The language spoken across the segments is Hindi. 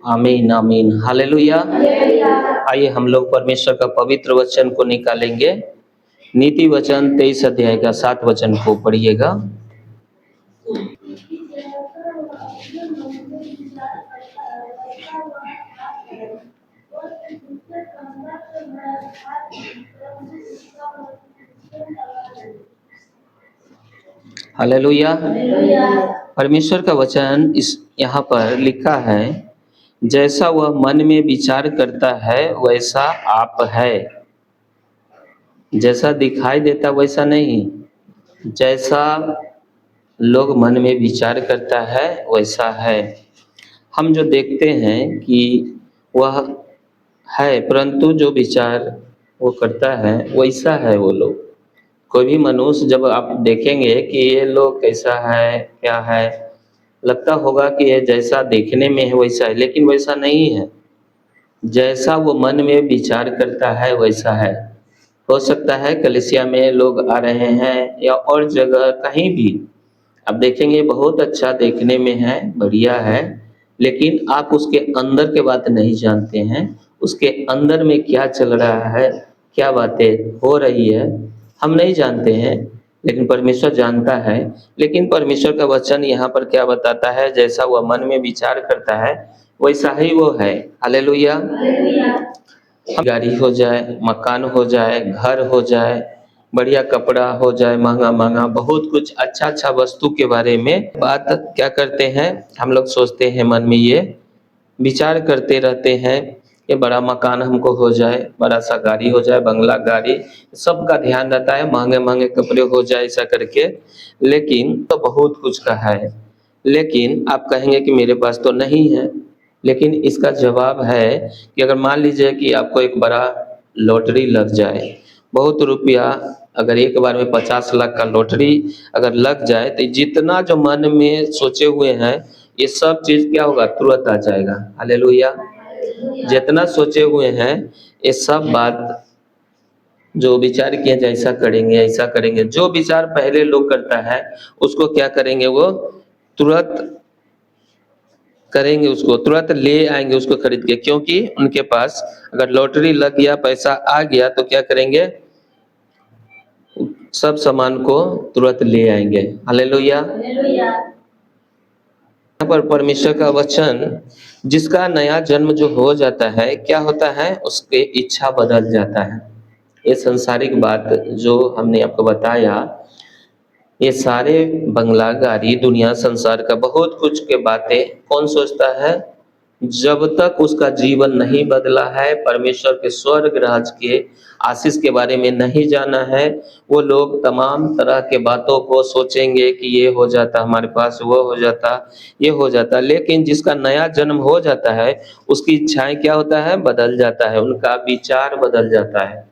आमीन आमीन हालेलुया। आइए हम लोग परमेश्वर का पवित्र वचन को निकालेंगे। नीति वचन 23 अध्याय का 7 वचन को पढ़िएगा। हालेलुया। परमेश्वर का वचन इस यहाँ पर लिखा है, जैसा वह मन में विचार करता है वैसा आप है। जैसा दिखाई देता वैसा नहीं, जैसा लोग मन में विचार करता है वैसा है। हम जो देखते हैं कि वह है, परंतु जो विचार वो करता है वैसा है वो लोग। कोई भी मनुष्य जब आप देखेंगे कि ये लोग कैसा है क्या है, लगता होगा कि ये जैसा देखने में है वैसा है, लेकिन वैसा नहीं है। जैसा वो मन में विचार करता है वैसा है। हो सकता है कलीसिया में लोग आ रहे हैं या और जगह कहीं भी आप देखेंगे बहुत अच्छा देखने में है, बढ़िया है, लेकिन आप उसके अंदर के बात नहीं जानते हैं। उसके अंदर में क्या चल रहा है, क्या बातें हो रही है, हम नहीं जानते हैं, लेकिन परमेश्वर जानता है। लेकिन परमेश्वर का वचन यहाँ पर क्या बताता है, जैसा वह मन में विचार करता है वैसा ही वो है। हालेलुया। गाड़ी हो जाए, मकान हो जाए, घर हो जाए, बढ़िया कपड़ा हो जाए, महंगा महंगा बहुत कुछ अच्छा अच्छा वस्तु के बारे में बात क्या करते हैं, हम लोग सोचते हैं, मन में ये विचार करते रहते हैं कि बड़ा मकान हमको हो जाए, बड़ा सा गाड़ी हो जाए, बंगला गाड़ी, सबका ध्यान रहता है, महंगे महंगे कपड़े हो जाए ऐसा करके। लेकिन तो बहुत कुछ का है, लेकिन आप कहेंगे कि मेरे पास तो नहीं है। लेकिन इसका जवाब है कि अगर मान लीजिए कि आपको एक बड़ा लॉटरी लग जाए, बहुत रुपया, अगर एक बार में 50 लाख का लॉटरी अगर लग जाए, तो जितना जो मन में सोचे हुए हैं ये सब चीज क्या होगा, तुरंत आ जाएगा। हालेलुया। जितना सोचे हुए हैं ये सब बात जो विचार किए जैसा करेंगे ऐसा करेंगे, जो विचार पहले लोग करता है उसको क्या करेंगे, वो तुरंत करेंगे, उसको तुरंत ले आएंगे उसको खरीद के। क्योंकि उनके पास अगर लॉटरी लग गया, पैसा आ गया, तो क्या करेंगे, सब सामान को तुरंत ले आएंगे। हालेलुया। यहाँ पर परमेश्वर का वचन, जिसका नया जन्म जो हो जाता है, क्या होता है, उसके इच्छा बदल जाता है। ये संसारिक बात जो हमने आपको बताया, ये सारे बंगला गाड़ी दुनिया संसार का बहुत कुछ के बातें कौन सोचता है, जब तक उसका जीवन नहीं बदला है, परमेश्वर के स्वर्ग राज के आशीष के बारे में नहीं जाना है, वो लोग तमाम तरह के बातों को सोचेंगे कि ये हो जाता हमारे पास, वो हो जाता, ये हो जाता। लेकिन जिसका नया जन्म हो जाता है उसकी इच्छाएं क्या होता है, बदल जाता है, उनका विचार बदल जाता है,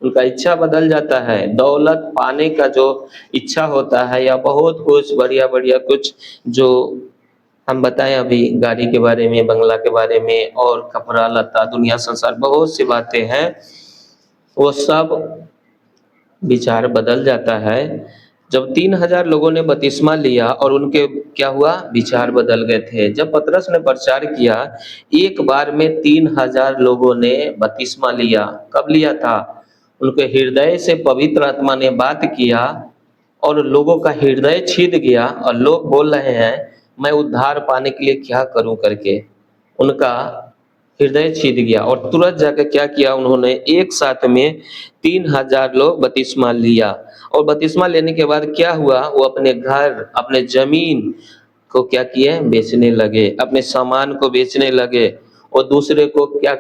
उनका इच्छा बदल जाता है। दौलत पाने का जो इच्छा होता है, या बहुत कुछ बढ़िया बढ़िया कुछ जो हम बताएं अभी गाड़ी के बारे में, बंगला के बारे में, और कपड़ा लत्ता, दुनिया संसार बहुत सी बातें हैं, वो सब विचार बदल जाता है। जब 3,000 लोगों ने बपतिस्मा लिया और उनके क्या हुआ, विचार बदल गए थे। जब पतरस ने प्रचार किया, एक बार में 3,000 लोगों ने बपतिस्मा लिया। कब लिया था, उनके हृदय से पवित्र आत्मा ने बात किया और लोगों का हृदय छिद गया, और लोग बोल रहे हैं मैं उद्धार पाने के लिए क्या करूं करके, उनका हृदय छिद गया। और तुरंत जाकर क्या किया उन्होंने, एक साथ में 3,000 लोग बपतिस्मा लिया। और बपतिस्मा लेने के बाद क्या हुआ, वो अपने घर, अपने जमीन को क्या किए, बेचने लगे, अपने सामान को बेचने लगे, और दूसरे को क्या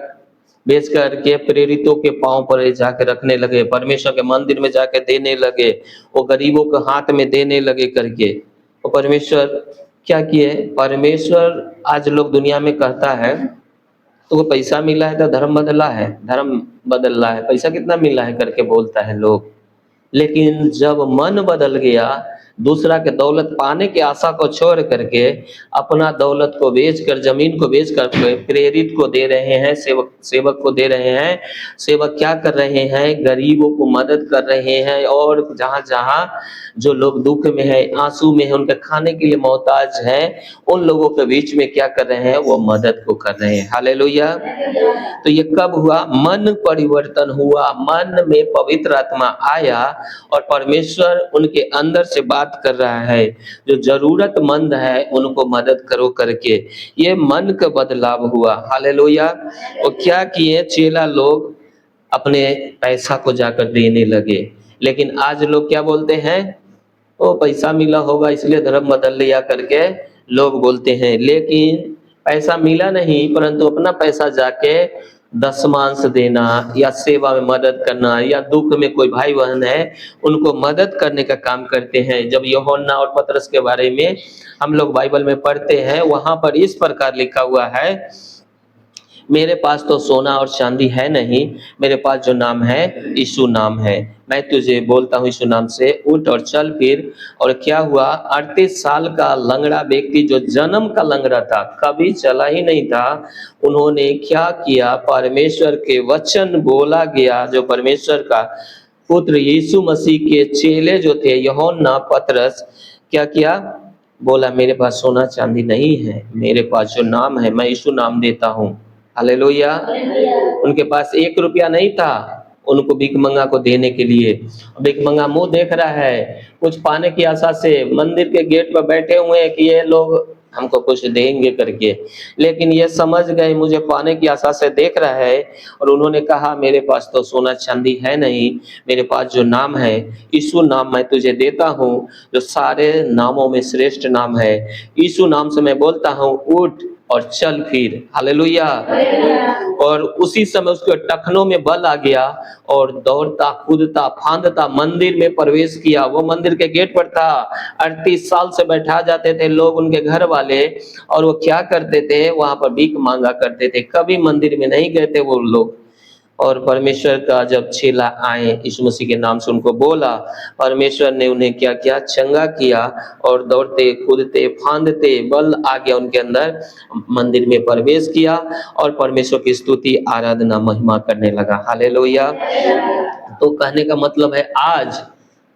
बेच करके प्रेरितों के पांव पर जाके रखने लगे, परमेश्वर के मंदिर में जाके देने लगे, वो गरीबों के हाथ में देने लगे करके। और परमेश्वर क्या किए, परमेश्वर आज लोग दुनिया में कहता है तो वो पैसा मिला है तो धर्म बदला है, धर्म बदल रहा है, पैसा कितना मिला है करके बोलता है लोग। लेकिन जब मन बदल गया, दूसरा के दौलत पाने की आशा को छोड़ करके अपना दौलत को बेचकर, जमीन को बेचकर प्रेरित को दे रहे हैं, सेवक को दे रहे हैं। सेवक क्या कर रहे हैं? गरीबों को मदद कर रहे हैं, और जहां जहां जो लोग दुख में है, आंसू में है, उनके खाने के लिए मोहताज है, उन लोगों के बीच में क्या कर रहे हैं? वो मदद को कर रहे हैं। हालेलुया। तो ये कब हुआ? मन परिवर्तन हुआ, मन में पवित्र आत्मा आया और परमेश्वर उनके अंदर से बात कर रहा है, जो जरूरतमंद है उनको मदद करो करके। ये मन का बदलाव हुआ। हालेलुया। और क्या किए चेला लोग? अपने पैसा को जाकर देने लगे। लेकिन आज लोग क्या बोलते हैं? ओ पैसा मिला होगा इसलिए धर्म बदल लिया करके लोग बोलते हैं। लेकिन पैसा मिला नहीं, परंतु अपना पैसा जाके दशमांश देना या सेवा में मदद करना, या दुख में कोई भाई बहन है उनको मदद करने का काम करते हैं। जब यूहन्ना और पतरस के बारे में हम लोग बाइबल में पढ़ते हैं, वहां पर इस प्रकार लिखा हुआ है, मेरे पास तो सोना और चांदी है नहीं, मेरे पास जो नाम है यीशु नाम है। मैं तुझे बोलता हूँ यीशु नाम से उठ और चल फिर। और क्या हुआ? 38 साल का लंगड़ा व्यक्ति, जो जन्म का लंगड़ा था, कभी चला ही नहीं था, उन्होंने क्या किया? परमेश्वर के वचन बोला गया, जो परमेश्वर का पुत्र यीशु मसीह के चेले जो थे यूहन्ना, पतरस, क्या किया? बोला मेरे पास सोना चांदी नहीं है, मेरे पास जो नाम है मैं यीशु नाम देता हूँ। हालेलुया। उनके पास 1 रुपया नहीं था उनको भिखमंगा को देने के लिए। भिखमंगा मुंह देख रहा है, कुछ पाने की आशा से मंदिर के गेट पर बैठे हुए हैं कि ये लोग हमको कुछ देंगे करके। लेकिन ये समझ गए मुझे पाने की आशा से देख रहा है, और उन्होंने कहा मेरे पास तो सोना चांदी है नहीं, मेरे पास जो नाम है यीशु नाम मैं तुझे देता हूँ, जो सारे नामों में श्रेष्ठ नाम है। यीशु नाम से मैं बोलता हूँ उठ और चल फिर। हालेलुया। और उसी समय उसके टखनों में बल आ गया और दौड़ता कूदता फांदता मंदिर में प्रवेश किया। वो मंदिर के गेट पर था। 38 साल से बैठा जाते थे लोग, उनके घर वाले, और वो क्या करते थे? वहां पर भीख मांगा करते थे, कभी मंदिर में नहीं गए थे वो लोग। और परमेश्वर का जब चेला आए, यीशु मसीह के नाम से उनको बोला, परमेश्वर ने उन्हें क्या किया? चंगा किया, और दौड़ते कूदते फांदते बल आ गया उनके अंदर, मंदिर में प्रवेश किया और परमेश्वर की स्तुति आराधना महिमा करने लगा। हालेलुया। तो कहने का मतलब है, आज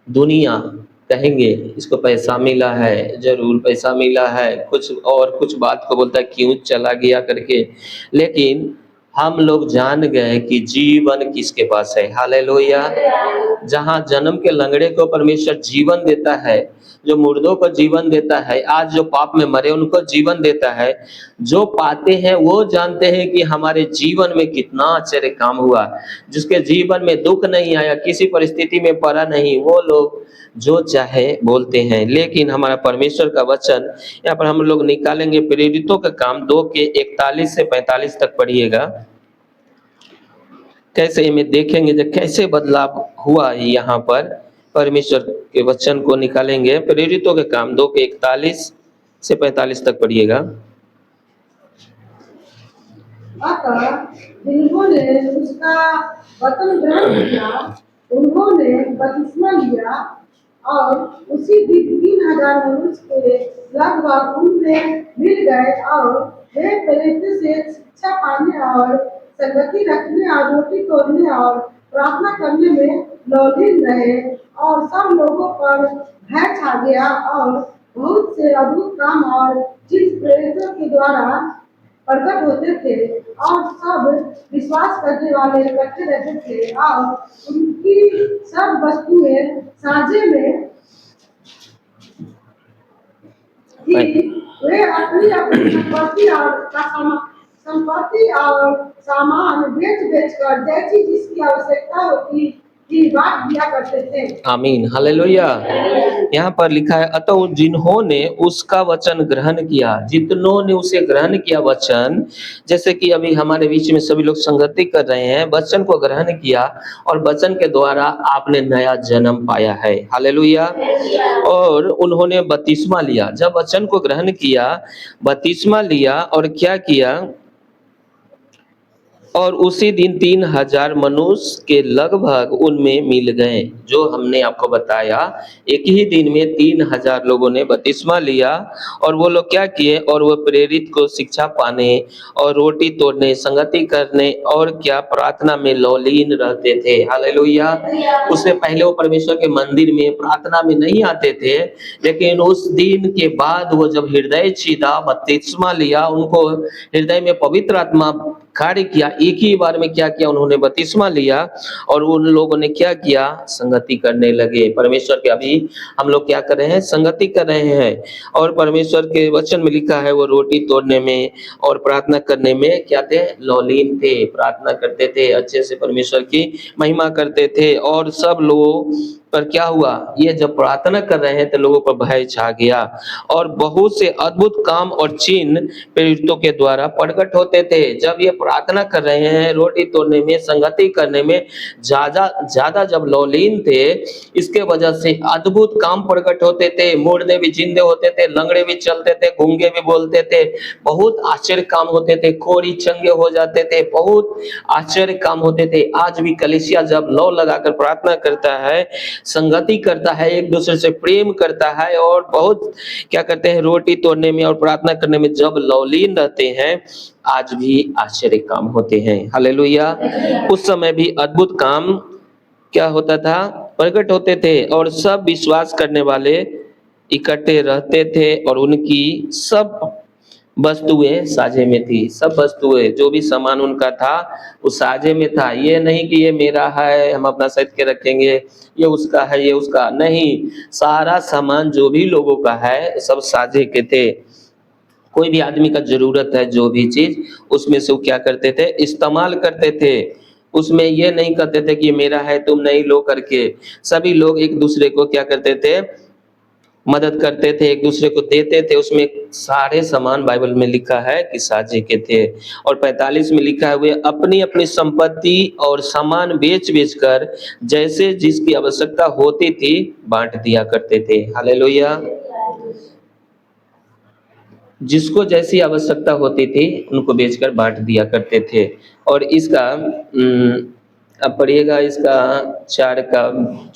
दुनिया कहेंगे इसको पैसा मिला है, जरूर पैसा मिला है, कुछ और कुछ बात को बोलता है क्यों चला गया करके। लेकिन हम लोग जान गए कि जीवन किसके पास है। हालेलुया। जहां जन्म के लंगड़े को परमेश्वर जीवन देता है, जो मुर्दों को जीवन देता है, आज जो पाप में मरे उनको जीवन देता है, जो पाते हैं वो जानते हैं कि हमारे जीवन में कितना आश्चर्य काम हुआ। जिसके जीवन में दुख नहीं आया, किसी परिस्थिति में पड़ा नहीं, वो लोग जो चाहे बोलते हैं। लेकिन हमारा परमेश्वर का वचन यहाँ पर हम लोग निकालेंगे, प्रेरितों का काम 2 के 41 से 45 तक पढ़िएगा। कैसे में देखेंगे जो कैसे बदलाव हुआ यहाँ पर। परमेश्वर के वचन को निकालेंगे, प्रेरितों के काम 2 के 41 से 45 तक पढ़िएगा। अतः जिन्होंने उसका वचन ग्रहण किया, उन्होंने बपतिस्मा लिया, और उसी दिन 3000 मनुष्य के लगभग उनमें मिल गए, और वे प्रेरित से शिक्षा पाने और संगति रखने और रोटी तोड़ने और प्रार्थना करने में लौलीन रहे। और सब लोगों पर भय छा गया, और बहुत से अद्भुत काम और चीज प्रेरितों के द्वारा प्रकट होते थे, और सब विश्वास करने वाले इकट्ठे रहते थे, और उनकी सब वस्तुएं साझे में थी। वे अपनी अपनी संपत्ति और सामान बेच बेच कर जैसी जिसकी आवश्यकता होती की बात दिया करते थे। आमीन। हालेलुया। यहाँ पर लिखा है, अतः जिन्होंने उसका वचन ग्रहण किया, जितनों ने उसे ग्रहण किया वचन, जैसे कि अभी हमारे बीच में सभी लोग संगति कर रहे हैं, वचन को ग्रहण किया और वचन के द्वारा आपने नया जन्म पाया है। हालेलुया। और उन्होंने बपतिस्मा लिया। जब वचन को ग्रहण किया, बपतिस्मा लिया, और क्या किया? और उसी दिन 3,000 मनुष्य के लगभग उनमें मिल गए। जो हमने आपको बताया, एक ही दिन में 3,000 लोगों ने बपतिस्मा लिया और वो लोग क्या किए, और वो प्रेरित को शिक्षा पाने और रोटी तोड़ने, संगति करने और क्या प्रार्थना में लौलीन रहते थे। हालेलुया। उससे पहले वो परमेश्वर के मंदिर में प्रार्थना में नहीं आते थे, लेकिन उस दिन के बाद वो जब हृदय छीदा, बपतिस्मा लिया, उनको हृदय में पवित्र आत्मा कार्य किया। एक ही बार में क्या किया, उन्होंने बपतिस्मा लिया और उन लोगों ने क्या किया, संगति करने लगे। परमेश्वर के अभी हम लोग क्या कर रहे हैं, संगति कर रहे हैं। और परमेश्वर के वचन में लिखा है, वो रोटी तोड़ने में और प्रार्थना करने में क्या थे, लौलीन थे, प्रार्थना करते थे, अच्छे से परमेश्वर की महिमा करते थे। और सब लोगों पर क्या हुआ, ये जब प्रार्थना कर रहे हैं तो लोगों पर भय छा गया और बहुत से अद्भुत काम और चिन्ह प्रेरितों के द्वारा प्रकट होते थे। जब ये प्रार्थना कर रहे हैं, रोटी तोड़ने में, संगति करने में ज्यादा ज्यादा जब लौलीन थे, इसके वजह से अद्भुत काम प्रकट होते थे। मुर्दे भी जिंदे होते थे, लंगड़े भी चलते थे, गूंगे भी बोलते थे, बहुत आश्चर्य काम होते थे, कोढ़ी चंगे हो जाते थे, बहुत आश्चर्य काम होते थे। आज भी कलीसिया जब लौ लगाकर प्रार्थना करता है, संगति करता है, एक दूसरे से प्रेम करता है और बहुत क्या करते हैं, रोटी तोड़ने में और प्रार्थना करने में जब लौलीन रहते हैं, आज भी आश्चर्य काम होते हैं। हालेलुया। उस समय भी अद्भुत काम क्या होता था, प्रकट होते थे और सब विश्वास करने वाले इकट्ठे रहते थे और उनकी सब वस्तुएं साझे में थी। सब वस्तुएं, जो भी सामान उनका था वो साझे में था। ये नहीं कि ये मेरा है, हम अपना सद के रखेंगे, ये उसका है, ये उसका नहीं। सारा सामान जो भी लोगों का है सब साझे के थे। कोई भी आदमी का जरूरत है जो भी चीज, उसमें से वो क्या करते थे, इस्तेमाल करते थे। उसमें ये नहीं करते थे कि ये मेरा है तुम नहीं लो करके। सभी लोग एक दूसरे को क्या करते थे, मदद करते थे, एक दूसरे को देते थे। उसमें सारे सामान बाइबल में लिखा है कि साझे के थे। और 45 में लिखा है, वे अपनी अपनी संपत्ति और सामान बेच बेच कर जैसे जिसकी आवश्यकता होती थी बांट दिया करते थे। हालेलुया। जिसको जैसी आवश्यकता होती थी उनको बेचकर बांट दिया करते थे। और इसका अब पढ़िएगा, इसका 4 का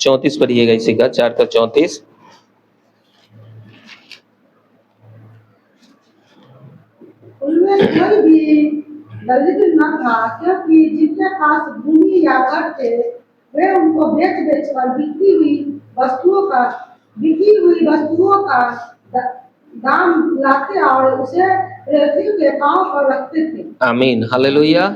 34 पढ़िएगा, इसी का 4 का 34। उनमें कोई भी दरिद्र न था, क्योंकि जिनके पास भूमि या घर थे वे उनको बेच बेच कर बिकी हुई वस्तुओं का द- दाम लाते और उसे पृथ्वी के पांव पर रखते थे। आमीन, हालेलुया।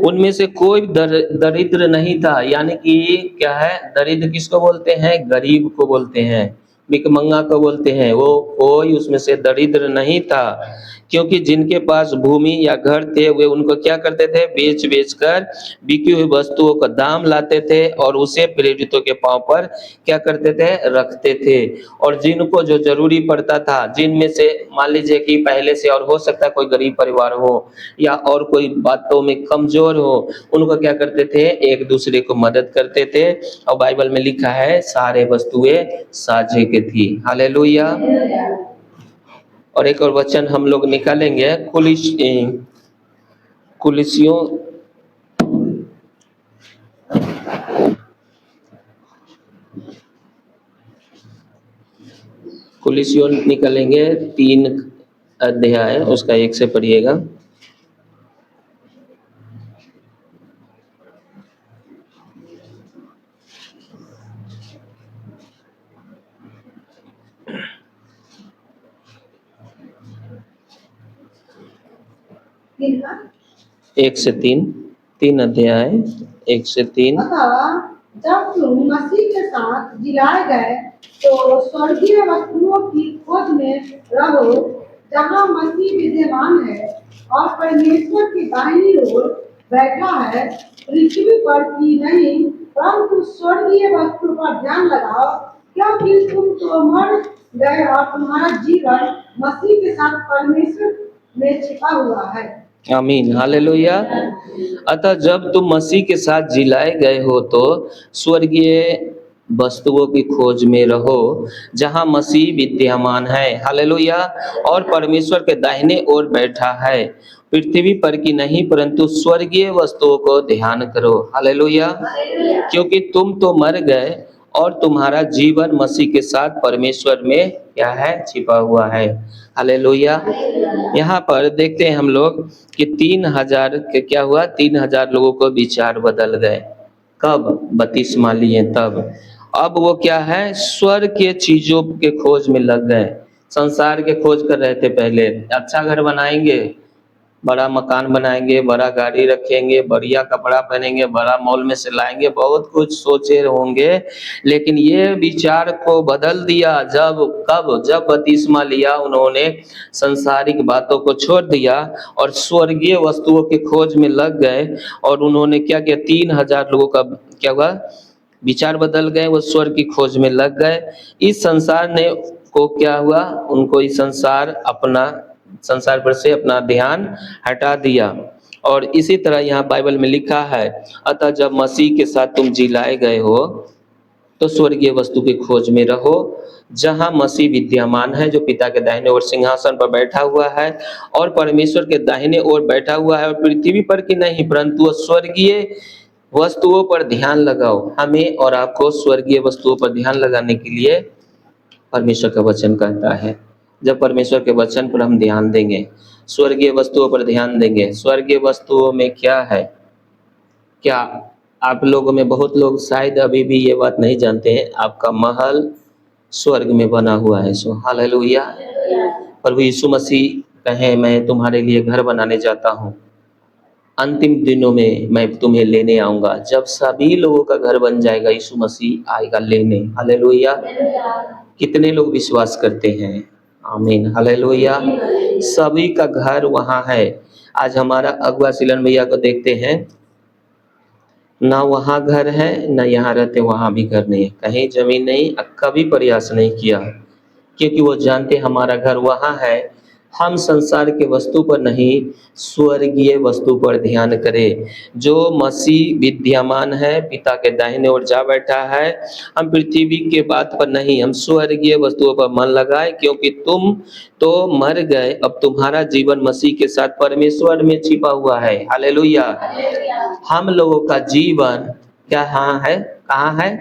उनमें से कोई दरिद्र नहीं था, यानी कि क्या है, दरिद्र किसको बोलते हैं, गरीब को बोलते हैं, भिखमंगा को बोलते हैं। वो कोई उसमें से दरिद्र नहीं था, क्योंकि जिनके पास भूमि या घर थे वे उनको क्या करते थे, बेच बेच कर बिकी हुई वस्तुओं का दाम लाते थे और उसे प्रेरितों के पांव पर क्या करते थे, रखते थे। और जिनको जो जरूरी पड़ता था, जिनमें से मान लीजिए कि पहले से, और हो सकता है कोई गरीब परिवार हो या और कोई बातों में कमजोर हो, उनको क्या करते थे, एक दूसरे को मदद करते थे। और बाइबल में लिखा है सारे वस्तुएं साझे के थी। हालेलुया। और एक और वचन हम लोग निकालेंगे, कुलिसियों कुलिसियों निकालेंगे 3 अध्याय, उसका 1 से पढ़िएगा। किनका? 1 से 3, 3 अध्याय 1 से 3। अतः जब तुम मसीह के साथ जिलाए गए तो स्वर्गीय वस्तुओं की खोज में रहो, जहाँ मसीह विद्यमान है और परमेश्वर की दाहिनी ओर बैठा है। पृथ्वी पर की नहीं परंतु स्वर्गीय वस्तु पर ध्यान लगाओ, क्योंकि तुम तो मर गए और तुम्हारा जीवन मसीह के साथ परमेश्वर में छिपा हुआ है। आमीन, हालेलुया। अतः जब तुम मसीह के साथ जिलाए गए हो तो स्वर्गीय वस्तुओं की खोज में रहो जहां मसीह विद्यमान है, हालेलुया। और परमेश्वर के दाहिने ओर बैठा है। पृथ्वी पर की नहीं परंतु स्वर्गीय वस्तुओं को ध्यान करो, हालेलुया। क्योंकि तुम तो मर गए और तुम्हारा जीवन मसीह के साथ परमेश्वर में क्या है, छिपा हुआ है, हालेलुया। यहाँ पर देखते हैं हम लोग कि 3,000 के क्या हुआ, 3,000 लोगों को विचार बदल गए। कब? बपतिस्मा लिए तब। अब वो क्या है, स्वर्ग के चीजों के खोज में लग गए। संसार के खोज कर रहे थे पहले, अच्छा घर बनाएंगे, बड़ा मकान बनाएंगे, बड़ा गाड़ी रखेंगे, बढ़िया कपड़ा पहनेंगे, बड़ा मॉल में से लाएंगे, बहुत कुछ सोचे होंगे। लेकिन ये विचार को बदल दिया जब, कब? जब बपतिस्मा लिया उन्होंने, संसारिक बातों को छोड़ दिया और स्वर्गीय वस्तुओं के खोज में लग गए। और उन्होंने क्या किया, 3,000 लोगों का क्या हुआ, विचार बदल गए, वो स्वर्ग की खोज में लग गए। इस संसार ने को क्या हुआ, उनको इस संसार पर से अपना ध्यान हटा दिया। और इसी तरह यहाँ बाइबल में लिखा है, अतः जब मसीह के साथ तुम जिलाए गए हो तो स्वर्गीय वस्तु की खोज में रहो जहां मसीह विद्यमान है, जो पिता के दाहिने ओर सिंहासन पर बैठा हुआ है। और परमेश्वर के दाहिने ओर बैठा हुआ है, और पृथ्वी पर की नहीं परंतु स्वर्गीय वस्तुओं पर ध्यान लगाओ। हमें और आपको स्वर्गीय वस्तुओं पर ध्यान लगाने के लिए परमेश्वर का वचन कहता है। जब परमेश्वर के वचन पर हम ध्यान देंगे, स्वर्गीय वस्तुओं पर ध्यान देंगे। स्वर्गीय वस्तुओं में क्या है, क्या आप लोगों में बहुत लोग शायद अभी भी ये बात नहीं जानते हैं, आपका महल स्वर्ग में बना हुआ है। सो हालेलुया। प्रभु यीशु मसीह कहे, मैं तुम्हारे लिए घर बनाने जाता हूँ, अंतिम दिनों में मैं तुम्हें लेने आऊंगा। जब सभी लोगों का घर बन जाएगा, यीशु मसीह आएगा लेने, हालेलुया। कितने लोग विश्वास करते हैं? आमीन, हालेलुया। सभी का घर वहां है। आज हमारा अगुआ सिलन भैया को देखते हैं, ना वहाँ घर है, ना यहाँ रहते, वहाँ भी घर नहीं है, कहीं जमीन नहीं, कभी प्रयास नहीं किया, क्योंकि वो जानते हमारा घर वहाँ है। हम संसार के वस्तु पर नहीं, स्वर्गीय वस्तु पर ध्यान करें, जो मसीह विद्यमान है, पिता के दाहिने ओर जा बैठा है। हम पृथ्वी के बात पर नहीं, हम स्वर्गीय वस्तुओं पर मन लगाए, क्योंकि तुम तो मर गए, अब तुम्हारा जीवन मसीह के साथ परमेश्वर में छिपा हुआ है, हालेलुया। हम लोगों का जीवन क्या हाँ है, कहाँ है?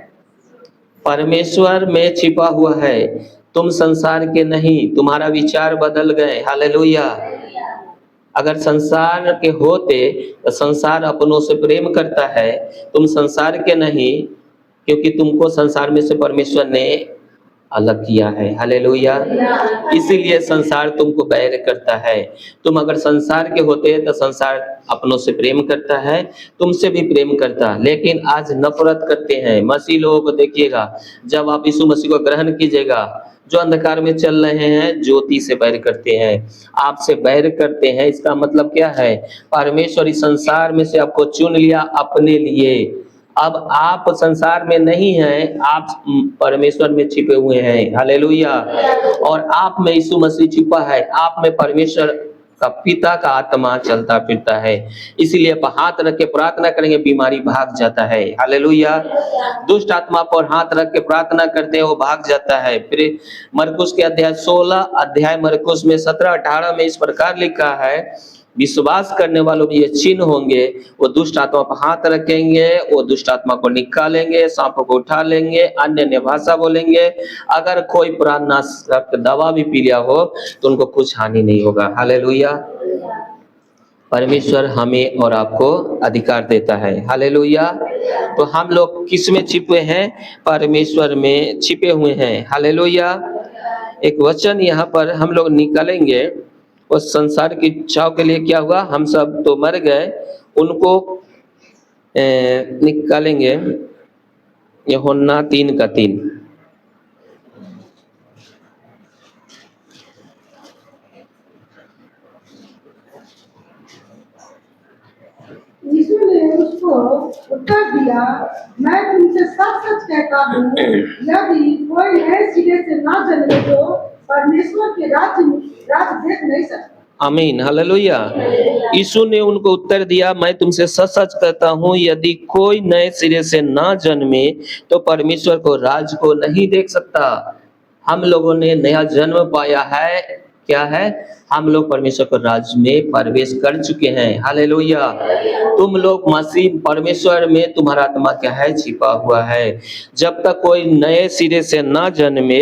परमेश्वर में छिपा हुआ है। तुम संसार के नहीं, तुम्हारा विचार बदल गए, हालेलुया। अगर संसार के होते तो संसार अपनों से प्रेम करता है, तुम संसार के नहीं, क्योंकि तुमको संसार में से परमेश्वर ने अलग किया है, हालेलुया। इसीलिए संसार तुमको बैर करता है। तुम अगर संसार के होते तो संसार अपनों से प्रेम करता है, तुमसे भी प्रेम करता, लेकिन आज नफरत करते हैं। मसीह लोगों को देखिएगा, जब आप यीशु मसीह को ग्रहण कीजिएगा, जो अंधकार में चल रहे हैं ज्योति से बैर करते हैं, आपसे बैर करते हैं। इसका मतलब क्या है? परमेश्वर इस संसार में से आपको चुन लिया अपने लिए। अब आप संसार में नहीं हैं, आप परमेश्वर में छिपे हुए हैं, हालेलुया। और आप में यीशु मसीह छिपा है, आप में परमेश्वर का पिता का आत्मा चलता फिरता है। इसीलिए आप हाथ रख के प्रार्थना करेंगे, बीमारी भाग जाता है, हालेलुया। दुष्ट आत्मा पर हाथ रख के प्रार्थना करते हैं, वो भाग जाता है। फिर मरकुस के अध्याय 16 अध्याय मरकुस में 17-18 में इस प्रकार लिखा है, विश्वास करने वालों में ये चिन्ह होंगे, वो दुष्ट आत्मा पर हाथ रखेंगे, वो दुष्ट आत्मा को निकालेंगे, सांपों को उठा लेंगे, अन्य भाषा बोलेंगे। अगर कोई प्राणनाशक दवा भी पी लिया हो तो उनको कुछ हानि नहीं होगा, हालेलुया। परमेश्वर हमें और आपको अधिकार देता है, हालेलुया। तो हम लोग किस में छिपे हैं? परमेश्वर में छिपे हुए हैं, हालेलुया। एक वचन यहाँ पर हम लोग निकालेंगे, उस संसार की इच्छाओं के लिए क्या हुआ, हम सब तो मर गए, उनको निकालेंगे। यूहन्ना 3:3। यीशु ने उसको उत्तर दिया, मैं तुमसे सच सच कहता हूँ, यदि कोई नए सिरे से ना जन्मे तो परमेश्वर के राज्य देख नहीं सकता। आमीन, हालेलुया। यीशु ने उनको उत्तर दिया, मैं तुमसे सच सच कहता हूँ, यदि कोई नए सिरे से ना जन्मे तो परमेश्वर को राज को नहीं देख सकता। हम लोगों ने नया जन्म पाया है। क्या है? हम लोग परमेश्वर के राज्य में प्रवेश कर चुके हैं। हालेलुया। तुम लोग मसीह परमेश्वर में, तुम्हारा आत्मा क्या है? छिपा हुआ है। जब तक कोई नए सिरे से ना जन्मे,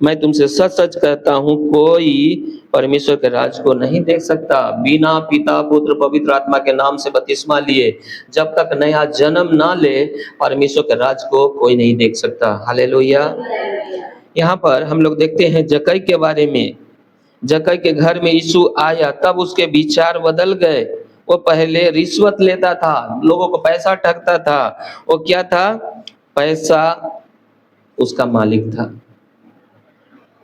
मैं तुमसे सच सच कहता हूँ, कोई परमेश्वर के राज को नहीं देख सकता। बिना पिता पुत्र पवित्र आत्मा के नाम से बपतिस्मा लिए जब तक नया जन्म ना ले, परमेश्वर के राज को कोई नहीं देख सकता। हालेलुया। यहाँ पर हम लोग देखते हैं जक्कई के बारे में। जक्कई के घर में यीशु आया, तब उसके विचार बदल गए। वो पहले रिश्वत लेता था, लोगों को पैसा ठगता था। वो क्या था? पैसा उसका मालिक था।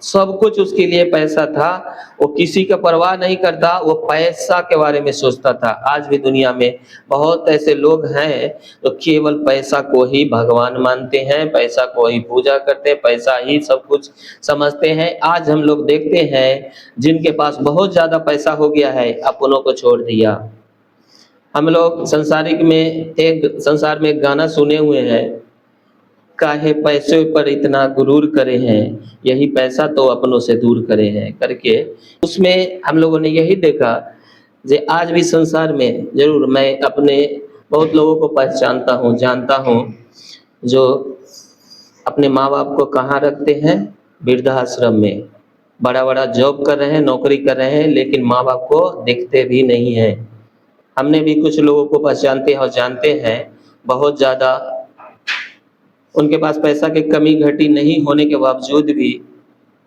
सब कुछ उसके लिए पैसा था। वो किसी का परवाह नहीं करता, वो पैसा के बारे में सोचता था। आज भी दुनिया में बहुत ऐसे लोग हैं जो केवल पैसा को ही भगवान मानते हैं, पैसा को ही पूजा करते हैं, पैसा ही सब कुछ समझते हैं। आज हम लोग देखते हैं जिनके पास बहुत ज्यादा पैसा हो गया है, अपनों को छोड़ दिया। हम लोग संसार में एक गाना सुने हुए हैं, काहे पैसे पर इतना गुरूर करे हैं, यही पैसा तो अपनों से दूर करे हैं करके। उसमें हम लोगों ने यही देखा जे आज भी संसार में, जरूर मैं अपने बहुत लोगों को पहचानता हूँ, जानता हूँ, जो अपने माँ बाप को कहाँ रखते हैं? वृद्धाश्रम में। बड़ा बड़ा जॉब कर रहे हैं, नौकरी कर रहे हैं, लेकिन माँ बाप को देखते भी नहीं हैं। हमने भी कुछ लोगों को पहचानते हैं और जानते हैं, बहुत ज़्यादा उनके पास पैसा की कमी घटी नहीं होने के बावजूद भी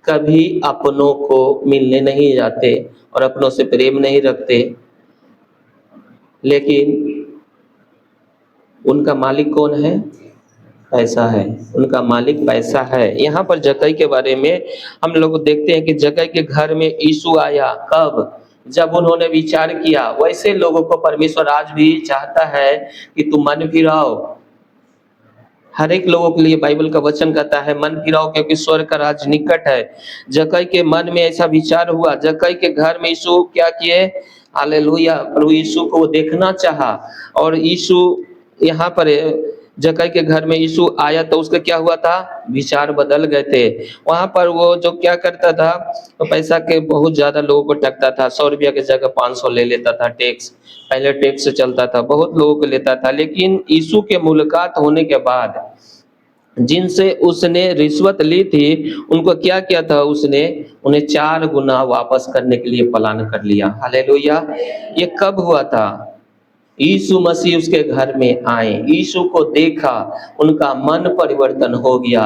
कभी अपनों को मिलने नहीं जाते और अपनों से प्रेम नहीं रखते, लेकिन उनका मालिक कौन है? पैसा है। उनका मालिक पैसा है। यहाँ पर जक्कई के बारे में हम लोग देखते हैं कि जक्कई के घर में यीशु आया। कब? जब उन्होंने विचार किया। वैसे लोगों को परमेश्वर आज भी चाहता है कि तुम मन फिराओ। हर एक लोगों के लिए बाइबल का वचन कहता है मन फिराओ, क्योंकि स्वर्ग का राज निकट है। जक्कई के मन में ऐसा विचार हुआ। जक्कई के घर में यीशु क्या किए? हालेलुया। प्रभु यीशु को वो देखना चाहा, और यीशु यहाँ पर जक्कई के घर में यीशु आया तो उसका क्या हुआ था? विचार बदल गए थे। वहां पर वो जो क्या करता था, तो पैसा के बहुत ज्यादा लोगों को ठगता था। 100 रुपया की जगह 500 ले लेता था टैक्स। पहले टैक्स चलता था, बहुत लोगों को लेता था। लेकिन यीशु के मुलाकात होने के बाद जिनसे उसने रिश्वत ली थी, उनको क्या किया था? उसने उन्हें 4 गुना वापस करने के लिए प्लान कर लिया। हालेलुया। ये कब हुआ था? यीशु मसीह उसके घर में आए, यीशु को देखा, उनका मन परिवर्तन हो गया।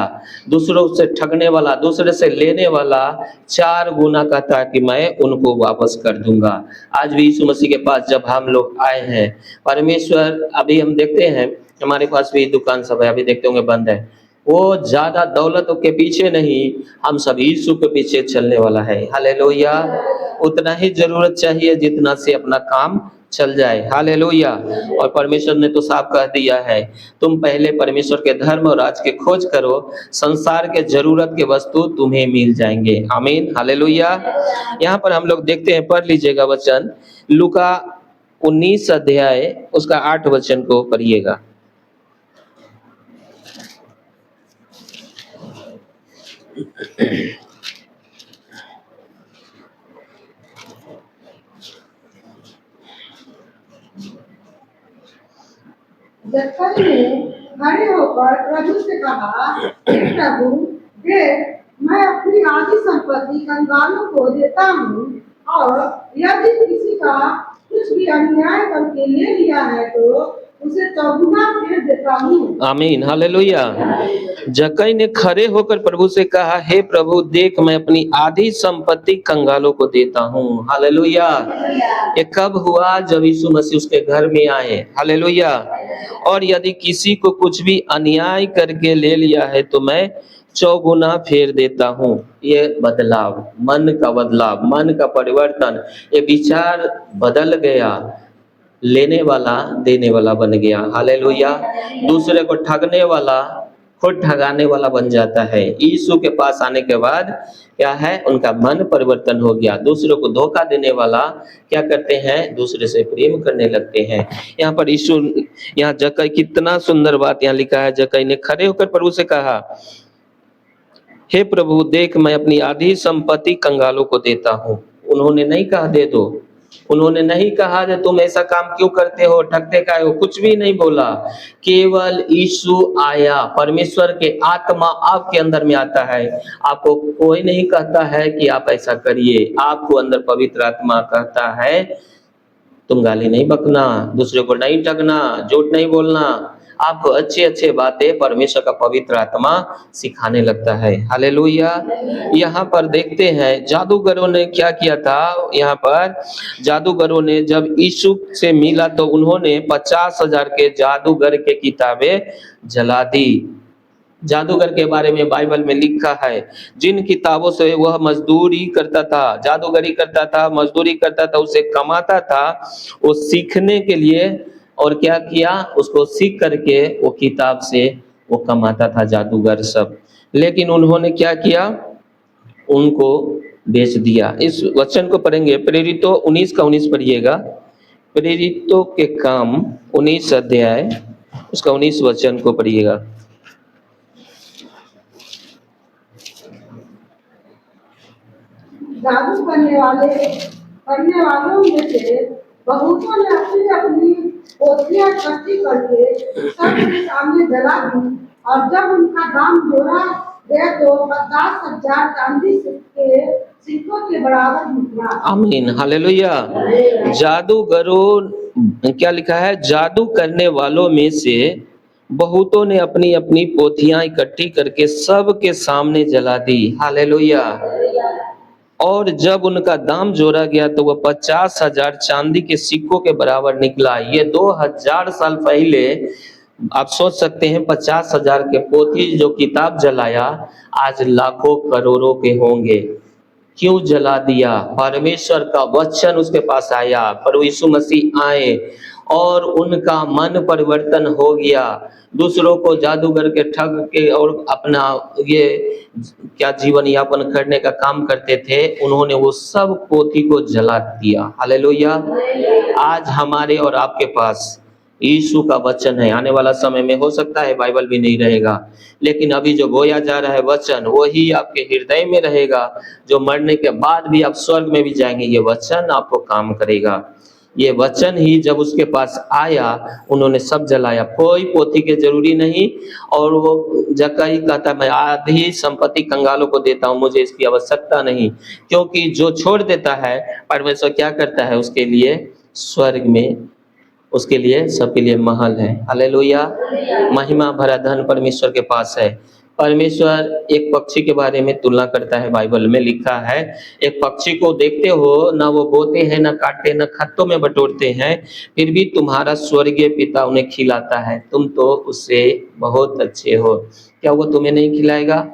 दूसरों से ठगने वाला, दूसरे से लेने वाला 4 गुना कहता कि मैं उनको वापस कर दूंगा। आज भी यीशु मसीह के पास जब हम लोग आए हैं, परमेश्वर, अभी हम देखते हैं हमारे पास भी दुकान सब है, अभी देखते होंगे बंद है। वो ज्यादा दौलत के पीछे नहीं, हम सब यीशु के पीछे चलने वाला है। हालेलुया। उतना ही जरूरत चाहिए जितना से अपना काम चल जाए। हालेलुया। और परमेश्वर ने तो साफ कह दिया है, तुम पहले परमेश्वर के धर्म और राज के खोज करो, संसार के जरूरत के वस्तु तुम्हें मिल जाएंगे। आमीन। हालेलुया। यहाँ पर हम लोग देखते हैं, पढ़ लीजिएगा वचन, लूका 19 अध्याय उसका 8 वचन को पढ़िएगा। जक्कई ने खड़े होकर प्रभु से कहा, हे प्रभु, देख, मैं अपनी आधी संपत्ति कंगालों को देता हूँ, और यदि किसी का कुछ भी अन्याय करके ले लिया है तो उसे चौगुना फेर देता हूँ। आमीन। हालेलुया। जक्कई ने खड़े होकर प्रभु से कहा, हे प्रभु, देख, मैं अपनी आधी संपत्ति कंगालों को देता हूँ। हालेलुया। ये कब हुआ? जब यीशु मसीह उसके घर में आए। हालेलुया। और यदि किसी को कुछ भी अन्याय करके ले लिया है तो मैं चौगुना फेर देता हूँ। ये बदलाव, मन का बदलाव, मन का परिवर्तन, ये विचार बदल गया। लेने वाला देने वाला बन गया। हालेलुया। दूसरे को ठगने वाला खुद ठगाने वाला बन जाता है। यीशु के पास आने के बाद क्या है, उनका मन परिवर्तन हो गया। दूसरों को धोखा देने वाला क्या करते हैं, दूसरे से प्रेम करने लगते हैं। यहाँ पर यीशु, यहाँ जक्कई, कितना सुंदर बात यहाँ लिखा है। जक्कई ने खड़े होकर प्रभु से कहा, हे प्रभु देख, मैं अपनी आधी संपत्ति कंगालों को देता हूँ। उन्होंने नहीं कहा दे दो, उन्होंने नहीं कहा कि तुम ऐसा काम क्यों करते हो, ठगते का हो, कुछ भी नहीं बोला। केवल यीशु आया, परमेश्वर के आत्मा आपके अंदर में आता है। आपको कोई नहीं कहता है कि आप ऐसा करिए, आपको अंदर पवित्र आत्मा कहता है तुम गाली नहीं बकना, दूसरे को नहीं ठगना, झूठ नहीं बोलना। आपको अच्छे अच्छे बातें परमेश्वर का पवित्र आत्मा सिखाने लगता है। हालेलुया। यहाँ पर देखते हैं जादूगरों ने क्या किया था। यहाँ पर जादूगरों ने जब यीशु से मिला तो उन्होंने 50,000 के जादूगर के किताबें जला दी। जादूगर के बारे में बाइबल में लिखा है, जिन किताबों से वह मजदूरी करता था, जादूगरी करता था, मजदूरी करता था, उसे कमाता था, वो सीखने के लिए, और क्या किया, उसको सीख करके वो किताब से वो कमाता था जादूगर सब। लेकिन उन्होंने क्या किया, उनको बेच दिया। इस वचन को पढ़ेंगे, प्रेरितों 19 का 19 पढ़िएगा। प्रेरितों के काम 19 अध्याय उसका 19 वचन को पढ़िएगा। जादू करने वालों में से बहुतों ने अपनी अपनी पोथियां इकट्ठी करके सबके सामने जला दी, और जब उनका दाम जोड़ा गया तो 50,000 चांदी के सिक्कों के बराबर निकला। आमीन, हालेलुया। जादूगरों, क्या लिखा है, जादू करने वालों में से बहुतों ने अपनी अपनी पोथियां इकट्ठी करके सबके सामने जला दी। हालेलुया। और जब उनका दाम जोड़ा गया तो वह 50,000 चांदी के सिक्कों के बराबर निकला। ये 2000 साल पहले, आप सोच सकते हैं 50,000 के पोथी जो किताब जलाया, आज लाखों करोड़ों के होंगे। क्यों जला दिया? परमेश्वर का वचन उसके पास आया, प्रभु यीशु मसीह आए और उनका मन परिवर्तन हो गया। दूसरों को जादूगर के ठग के और अपना ये क्या जीवन यापन करने का काम करते थे, उन्होंने वो सब पोथी को जला दिया। हालेलुया। आज हमारे और आपके पास यीशु का वचन है। आने वाला समय में हो सकता है बाइबल भी नहीं रहेगा, लेकिन अभी जो बोया जा रहा है वचन, वही आपके हृदय में रहेगा। जो मरने के बाद भी आप स्वर्ग में भी जाएंगे, ये वचन आपको काम करेगा। ये वचन ही जब उसके पास आया, उन्होंने सब जलाया, कोई पोथी के जरूरी नहीं। और वो जक्कई कहता, मैं आधी संपत्ति कंगालों को देता हूँ, मुझे इसकी आवश्यकता नहीं। क्योंकि जो छोड़ देता है, परमेश्वर क्या करता है उसके लिए, स्वर्ग में उसके लिए, सबके लिए महल है। हालेलुया। महिमा भरा धन परमेश्वर के पास है। परमेश्वर एक पक्षी के बारे में तुलना करता है, बाइबल में लिखा है, एक पक्षी को देखते हो, ना वो बोते हैं, ना काटते, ना खत्तों में बटोरते हैं, फिर भी तुम्हारा स्वर्गीय पिता उन्हें खिलाता है। तुम तो उससे बहुत अच्छे हो, क्या वो तुम्हें नहीं खिलाएगा?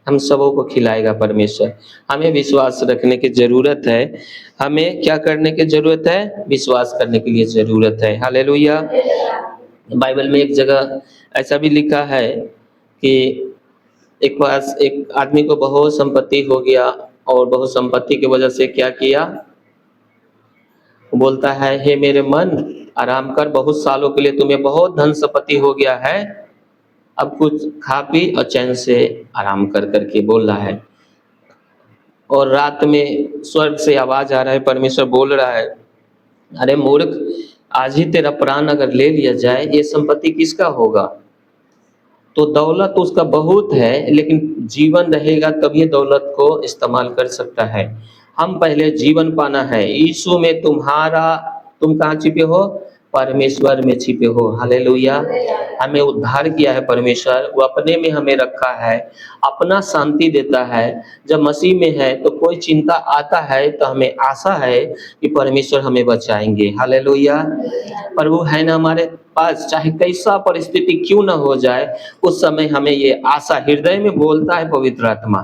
हम सबों को खिलाएगा परमेश्वर। हमें विश्वास रखने की जरूरत है। हमें क्या करने की जरूरत है? विश्वास करने के लिए जरूरत है। हालेलुया। बाइबल में एक जगह ऐसा भी लिखा है कि एक आदमी को बहुत संपत्ति हो गया, और बहुत संपत्ति की वजह से क्या किया, बोलता है, हे मेरे मन आराम कर, बहुत सालों के लिए तुम्हें बहुत धन संपत्ति हो गया है, अब कुछ खा पी और चैन से आराम कर करके बोल रहा है। और रात में स्वर्ग से आवाज आ रहा है, परमेश्वर बोल रहा है, अरे मूर्ख, आज ही तेरा प्राण अगर ले लिया जाए, ये संपत्ति किसका होगा? तो दौलत उसका बहुत है, लेकिन जीवन रहेगा तब ये दौलत को इस्तेमाल कर सकता है। हम पहले जीवन पाना है। यीशु में तुम कहाँ छिपे हो? परमेश्वर में छिपे हो। हालेलुया। हमें उद्धार किया है परमेश्वर, वो अपने में हमें रखा है, अपना शांति देता है। जब मसीह में है तो कोई चिंता आता है तो हमें आशा है कि परमेश्वर हमें बचाएंगे। हालेलुया। प्रभु है ना हमारे पास, चाहे कैसा परिस्थिति क्यों ना हो जाए, उस समय हमें ये आशा हृदय में बोलता है पवित्र आत्मा,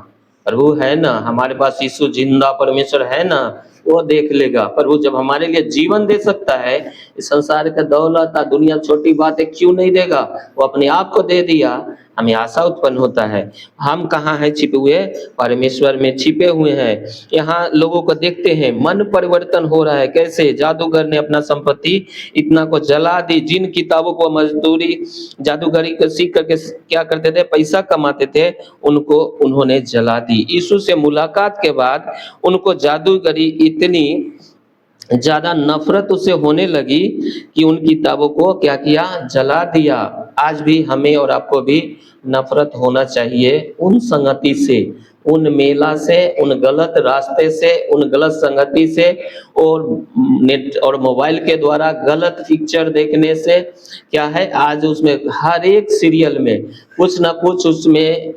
प्रभु है ना हमारे पास, यीशु जिंदा परमेश्वर है ना, वो देख लेगा। पर वो जब हमारे लिए जीवन दे सकता है, इस संसार का दौलत दुनिया छोटी बात है क्यों नहीं देगा, वो अपने आप को दे दिया। हमें आशा उत्पन्न होता है हम कहाँ हैं छिपे हुए, परमेश्वर में छिपे हुए हैं। यहाँ लोगों को देखते हैं मन परिवर्तन हो रहा है, कैसे जादूगर ने अपना संपत्ति इतना को जला दी। जिन किताबों को मजदूरी जादूगरी को सीख करके क्या करते थे, पैसा कमाते थे, उनको उन्होंने जला दी। यीशु से मुलाकात के बाद उनको जादूगरी इतनी ज्यादा नफरत उससे होने लगी कि उन किताबों को क्या किया, जला दिया। आज भी हमें और आपको भी नफरत होना चाहिए उन संगति से, उन मेला से, उन गलत रास्ते से, उन गलत संगति से, और नेट और मोबाइल के द्वारा गलत पिक्चर देखने से। क्या है, आज उसमें हर एक सीरियल में कुछ ना कुछ उसमें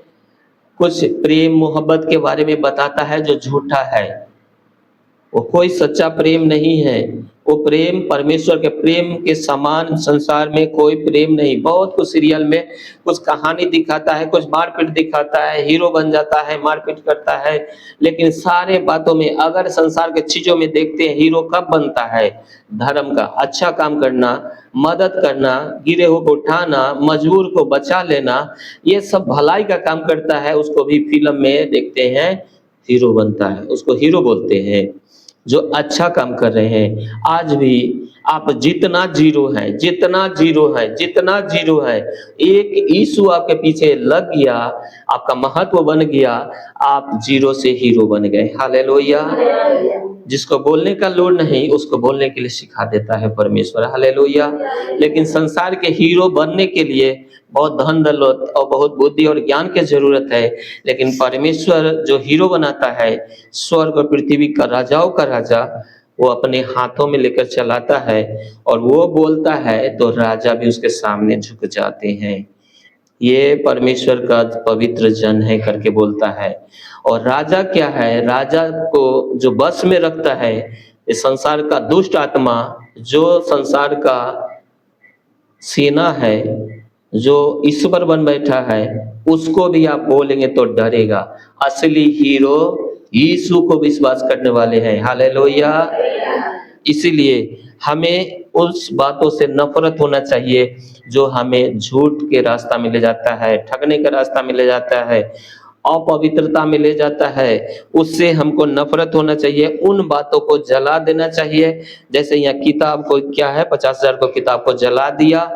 कुछ प्रेम मोहब्बत के बारे में बताता है जो झूठा है। वो कोई सच्चा प्रेम नहीं है। वो प्रेम परमेश्वर के प्रेम के समान संसार में कोई प्रेम नहीं। बहुत कुछ सीरियल में कुछ कहानी दिखाता है, कुछ मारपीट दिखाता है, हीरो बन जाता है, मारपीट करता है। लेकिन सारे बातों में अगर संसार के चीजों में देखते हैं, हीरो कब बनता है? धर्म का, अच्छा काम करना, मदद करना, गिरे हुए को उठाना, मजबूर को बचा लेना, ये सब भलाई का काम करता है। उसको भी फिल्म में देखते हैं हीरो बनता है, उसको हीरो बोलते हैं जो अच्छा काम कर रहे हैं। आज भी आप जितना जीरो है, जितना जीरो है, जितना जीरो है, एक यीशु आपके पीछे लग गया, आपका महत्व बन गया, आप जीरो से हीरो बन गए। हालेलुया। जिसको बोलने का लोड नहीं, उसको बोलने के लिए सिखा देता है परमेश्वर। हालेलुया। लेकिन संसार के हीरो बनने के लिए बहुत धन दौलत और बहुत बुद्धि और ज्ञान की जरूरत है। लेकिन परमेश्वर जो हीरो बनाता है, स्वर्ग और पृथ्वी का राजाओं का राजा, वो अपने हाथों में लेकर चलाता है, और वो बोलता है तो राजा भी उसके सामने झुक जाते हैं। ये परमेश्वर का पवित्र जन है करके बोलता है। और राजा क्या है? राजा को जो बस में रखता है, इस संसार का दुष्ट आत्मा, जो संसार का सेना है, जो ईश्वर बन बैठा है, उसको भी आप बोलेंगे तो डरेगा। असली हीरो यीशु को विश्वास करने वाले हैं। हालेलुया। इसीलिए हमें उस बातों से नफरत होना चाहिए जो हमें झूठ के रास्ता में ले जाता है, ठगने का रास्ता में ले जाता है, अपवित्रता में ले जाता है। उससे हमको नफरत होना चाहिए, उन बातों को जला देना चाहिए। जैसे यहाँ किताब को क्या है, 50,000 को किताब को जला दिया।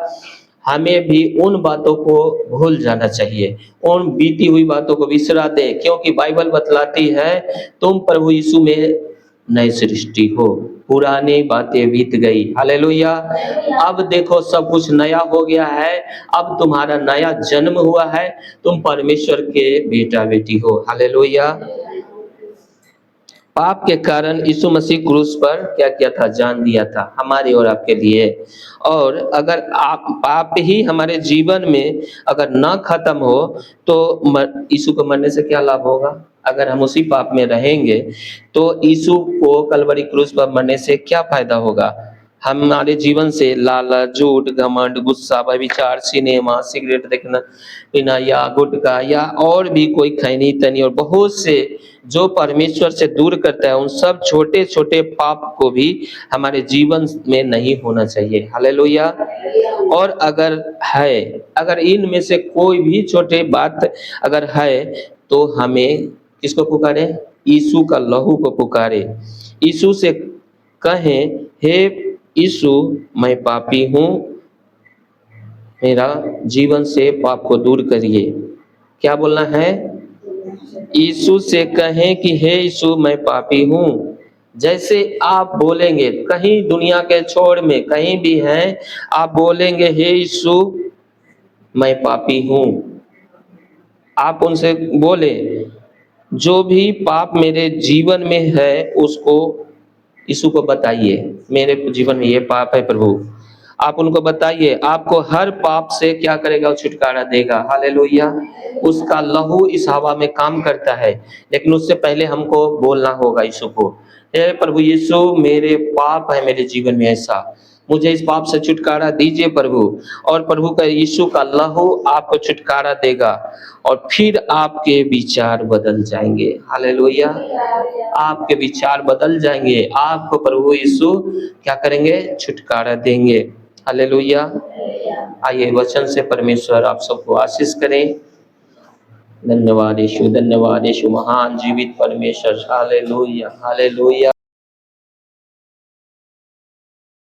हमें भी उन बातों को भूल जाना चाहिए, उन बीती हुई बातों को बिसरा दे, क्योंकि बाइबल बतलाती है तुम प्रभु यीशु में नई सृष्टि हो, पुरानी बातें बीत गई। हालेलुया। अब देखो सब कुछ नया हो गया है, अब तुम्हारा नया जन्म हुआ है, तुम परमेश्वर के बेटा बेटी हो। हालेलुया। पाप के कारण यीशु मसीह क्रूस पर क्या किया था? जान दिया था हमारे और आपके लिए। और अगर आप पाप ही हमारे जीवन में अगर ना खत्म हो तो यीशु को मरने से क्या लाभ होगा? अगर हम उसी पाप में रहेंगे तो यीशु को कलवरी क्रूस पर मरने से क्या फायदा होगा? हमारे जीवन से लालच, झूठ, घमंड, गुस्सा, व्यभिचार, सिनेमा, सिगरेट देखना पीना, या गुटखा, या और भी कोई खैनी तनी और बहुत से जो परमेश्वर से दूर करता है, उन सब छोटे छोटे पाप को भी हमारे जीवन में नहीं होना चाहिए। हालेलुया। और अगर इनमें से कोई भी छोटे बात अगर है तो हमें किसको पुकारे? यीशु का लहू को पुकारे। यीशु से कहें, हे यीशु मैं पापी हूँ, मेरा जीवन से पाप को दूर करिए। क्या बोलना है? यीशु से कहें कि हे यीशु मैं पापी हूँ। जैसे आप बोलेंगे, कहीं दुनिया के छोर में कहीं भी हैं, आप बोलेंगे हे यीशु मैं पापी हूँ। आप उनसे बोले जो भी पाप मेरे जीवन में है उसको यीशु को बताइए, मेरे जीवन में ये पाप है प्रभु। आप उनको बताइए, आपको हर पाप से क्या करेगा? वो छुटकारा देगा। हालेलुया। उसका लहू इस हवा में काम करता है, लेकिन उससे पहले हमको बोलना होगा यीशु को, हे प्रभु यीशु मेरे पाप है मेरे जीवन में ऐसा, मुझे इस पाप से छुटकारा दीजिए प्रभु। और प्रभु का यीशु का लहू आपको छुटकारा देगा और फिर आपके विचार बदल जाएंगे। हालेलुया। आपके विचार बदल जाएंगे, आपको प्रभु यीशु क्या करेंगे? छुटकारा देंगे। हालेलुया। आइए वचन से परमेश्वर आप सबको आशीष करें। धन्यवाद यीशु, धन्यवाद यीशु, महान जीवित परमेश्वर। Hallelujah, hallelujah.